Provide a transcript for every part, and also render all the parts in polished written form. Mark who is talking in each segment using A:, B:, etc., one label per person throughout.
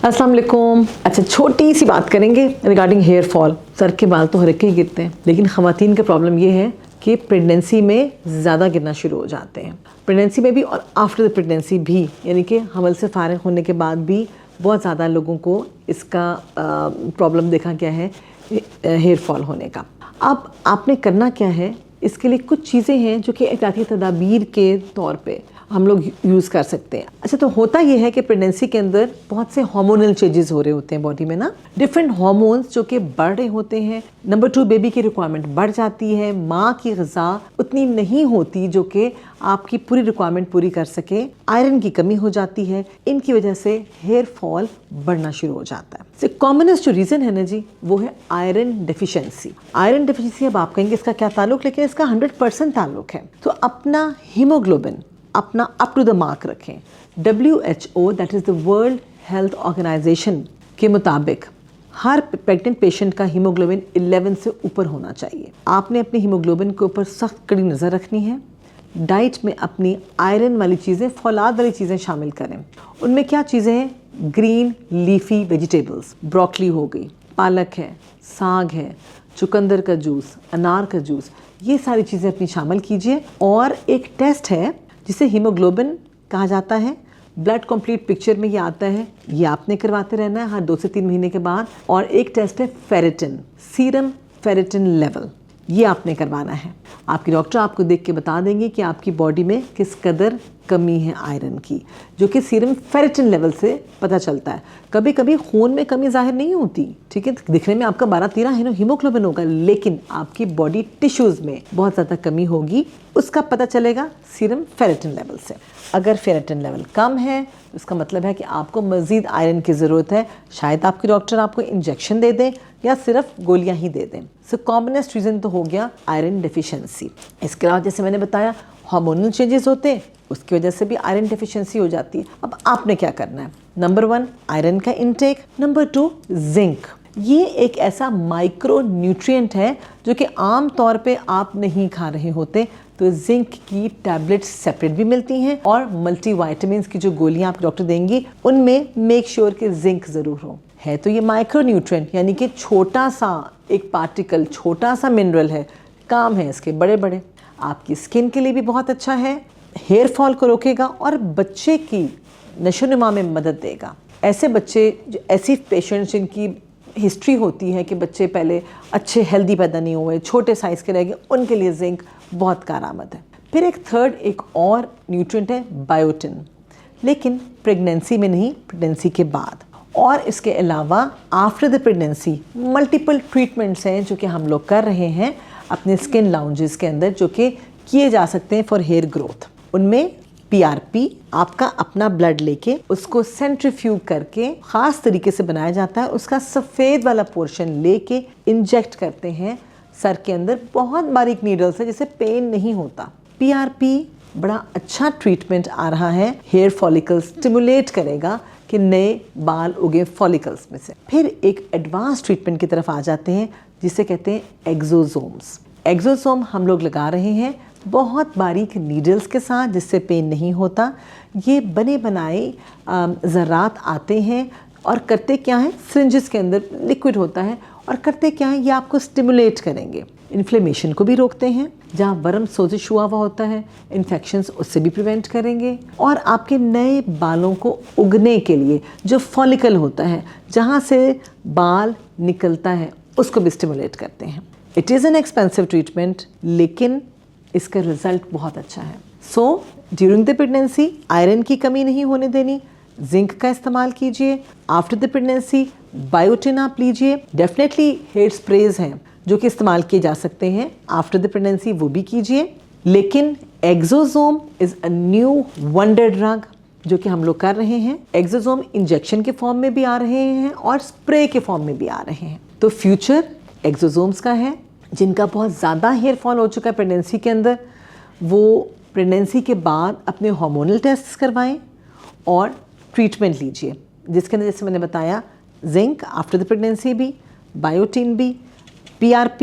A: अस्सलाम वालेकुम। अच्छा, छोटी सी बात करेंगे रिगार्डिंग हेयर फॉल। सर के बाल तो हर एक के ही गिरते हैं, लेकिन ख़वातीन का प्रॉब्लम ये है कि प्रेगनेंसी में ज़्यादा गिरना शुरू हो जाते हैं। प्रेगनेंसी में भी और आफ्टर द प्रेगनेंसी भी, यानी कि हमल से फ़ारिग होने के बाद भी बहुत ज़्यादा लोगों को इसका प्रॉब्लम देखा गया है हेयर फॉल होने का। अब आपने करना क्या है, इसके लिए कुछ चीज़ें हैं जो कि एहतियाती तदाबीर के तौर पे हम लोग यूज़ कर सकते हैं। अच्छा, तो होता ये है कि प्रेगनेंसी के अंदर बहुत से हार्मोनल चेंजेस हो रहे होते हैं बॉडी में ना, डिफरेंट हार्मोन्स जो कि बढ़ रहे होते हैं। नंबर 2, बेबी की रिक्वायरमेंट बढ़ जाती है, माँ की ग़िज़ा उतनी नहीं होती जो कि आपकी पूरी रिक्वायरमेंट पूरी कर सके, आयरन की कमी हो जाती है, इनकी वजह से हेयर फॉल बढ़ना शुरू हो जाता है। कॉमनेस्ट जो रीज़न है ना जी, वो है आयरन डेफिशिएंसी। आयरन डेफिशिएंसी, अब आप कहेंगे इसका क्या ताल्लुक, लेकिन इसका 100% ताल्लुक है। तो अपना हीमोग्लोबिन अपना अप टू द मार्क रखें। WHO, that is the world health organisation के मुताबिक हर प्रेग्नेंट पेशेंट का हीमोग्लोबिन 11 से ऊपर होना चाहिए। आपने अपने हीमोग्लोबिन के ऊपर सख्त कड़ी नज़र रखनी है। डाइट में अपनी आयरन वाली चीज़ें, फौलाद वाली चीज़ें शामिल करें। उनमें क्या चीज़ें हैं? ग्रीन लीफी वेजिटेबल्स, ब्रोकली हो गई, पालक है, साग है, चुकंदर का जूस, अनार का जूस, ये सारी चीज़ें अपनी शामिल कीजिए। और एक टेस्ट है जिसे हीमोग्लोबिन कहा जाता है, ब्लड कंप्लीट पिक्चर में ये आता है, ये आपने करवाते रहना है हर 2 से 3 महीने के बाद। और एक टेस्ट है फेरेटिन, सीरम फेरेटिन लेवल, ये आपने करवाना है। आपके डॉक्टर आपको देख के बता देंगे कि आपकी बॉडी में किस कदर कमी है आयरन की, जो कि सीरम फेरेटिन लेवल से पता चलता है। कभी कभी खून में कमी जाहिर नहीं होती, ठीक है, दिखने में आपका 12-13 हीमोग्लोबिन होगा, लेकिन आपकी बॉडी टिश्यूज़ में बहुत ज़्यादा कमी होगी, उसका पता चलेगा सीरम फेरेटिन लेवल से। अगर फेरेटिन लेवल कम है तो इसका मतलब है कि आपको मज़ीद आयरन की ज़रूरत है। शायद आपके डॉक्टर आपको इंजेक्शन दे दें या सिर्फ गोलियां ही दे दें। सो कॉमनेस्ट रीज़न तो हो गया आयरन डेफिशिएंसी। इसके अलावा जैसे मैंने बताया हार्मोनल चेंजेस होते हैं, उसकी वजह से भी आयरन डेफिशिएंसी हो जाती है। अब आपने क्या करना है? नंबर 1 आयरन का इंटेक, नंबर 2 जिंक। ये एक ऐसा माइक्रो न्यूट्रिएंट है जो कि आम तौर पे आप नहीं खा रहे होते। तो जिंक की टैबलेट्स सेपरेट भी मिलती हैं, और मल्टीविटामिन्स की जो गोलियां आपके डॉक्टर देंगी उनमें मेक श्योर कि जिंक ज़रूर हो। है तो ये माइक्रो न्यूट्रिएंट, यानी कि छोटा सा एक पार्टिकल, छोटा सा मिनरल है, काम है इसके बड़े बड़े। आपकी स्किन के लिए भी बहुत अच्छा है, हेयर फॉल को रोकेगा और बच्चे की नशोनुमा में मदद देगा। ऐसे बच्चे, ऐसी पेशेंट्स जिनकी हिस्ट्री होती है कि बच्चे पहले अच्छे हेल्दी पैदा नहीं हुए, छोटे साइज़ के रह गए, उनके लिए जिंक बहुत कारआमद है। फिर एक थर्ड, एक और न्यूट्रिएंट है बायोटिन, लेकिन प्रेगनेंसी में नहीं, प्रेगनेंसी के बाद। और इसके अलावा after the pregnancy multiple treatments हैं जो कि हम लोग कर रहे हैं अपने स्किन लाउंजेस के अंदर, जो कि किए जा सकते हैं फॉर हेयर ग्रोथ। उनमें PRP, आपका अपना ब्लड लेके उसको सेंट्रीफ्यूग करके ख़ास तरीके से बनाया जाता है, उसका सफ़ेद वाला पोर्शन लेके इंजेक्ट करते हैं सर के अंदर, बहुत बारीक नीडल्स है जिससे पेन नहीं होता। PRP बड़ा अच्छा ट्रीटमेंट आ रहा है, हेयर फॉलिकल्स स्टिमुलेट करेगा कि नए बाल उगे फॉलिकल्स में से। फिर एक एडवांस ट्रीटमेंट की तरफ आ जाते हैं जिसे कहते हैं एक्सोसोम्स। एक्सोसोम हम लोग लगा रहे हैं बहुत बारीक नीडल्स के साथ, जिससे पेन नहीं होता। ये बने बनाए ज़रात आते हैं और करते क्या हैं, सिरिंजेस के अंदर लिक्विड होता है, और करते क्या हैं, ये आपको स्टिमुलेट करेंगे। इन्फ्लेमेशन को भी रोकते हैं, जहाँ वर्म सोजिश हुआ हुआ होता है, इन्फेक्शंस उससे भी प्रिवेंट करेंगे। और आपके नए बालों को उगने के लिए जो फॉलिकल होता है, जहाँ से बाल निकलता है, उसको भी स्टिमुलेट करते हैं। It is an expensive treatment, लेकिन इसका रिज़ल्ट बहुत अच्छा है। So during the pregnancy iron की कमी नहीं होने देनी, जिंक का इस्तेमाल कीजिए। आफ्टर द प्रेगनेंसी बायोटिन आप लीजिए। डेफिनेटली हेयर स्प्रेज हैं जो कि इस्तेमाल किए जा सकते हैं आफ्टर द प्रेगनेंसी, वो भी कीजिए। लेकिन exosome is a new wonder drug जो कि हम लोग कर रहे हैं। एक्सोसोम इंजेक्शन के फॉर्म में भी आ रहे हैं और स्प्रे के फॉर्म में भी आ रहे हैं। तो फ्यूचर एक्सोसोम्स का है। जिनका बहुत ज़्यादा हेयर फॉल हो चुका है प्रेगनेंसी के अंदर, वो प्रेगनेंसी के बाद अपने हार्मोनल टेस्ट करवाएं और ट्रीटमेंट लीजिए, जिसके अंदर जैसे मैंने बताया जिंक आफ्टर द प्रेगनेंसी भी, बायोटिन भी, PRP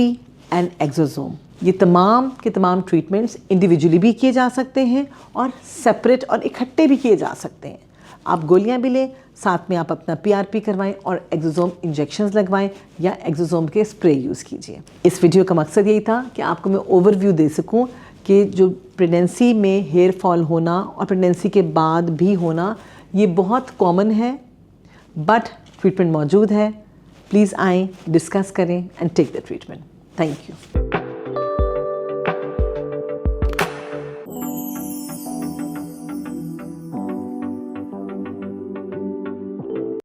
A: एंड एक्सोसोम। ये तमाम के तमाम ट्रीटमेंट्स इंडिविजुअली भी किए जा सकते हैं और सेपरेट और इकट्ठे भी किए जा सकते हैं। आप गोलियां भी लें, साथ में आप अपना PRP करवाएं और एक्सोसोम इंजेक्शंस लगवाएं या एक्सोसोम के स्प्रे यूज़ कीजिए। इस वीडियो का मकसद यही था कि आपको मैं ओवरव्यू दे सकूं कि जो प्रेगनेंसी में हेयर फॉल होना और प्रेगनेंसी के बाद भी होना ये बहुत कॉमन है, बट ट्रीटमेंट मौजूद है। प्लीज़ आएँ, डिस्कस करें and take the treatment. Thank you.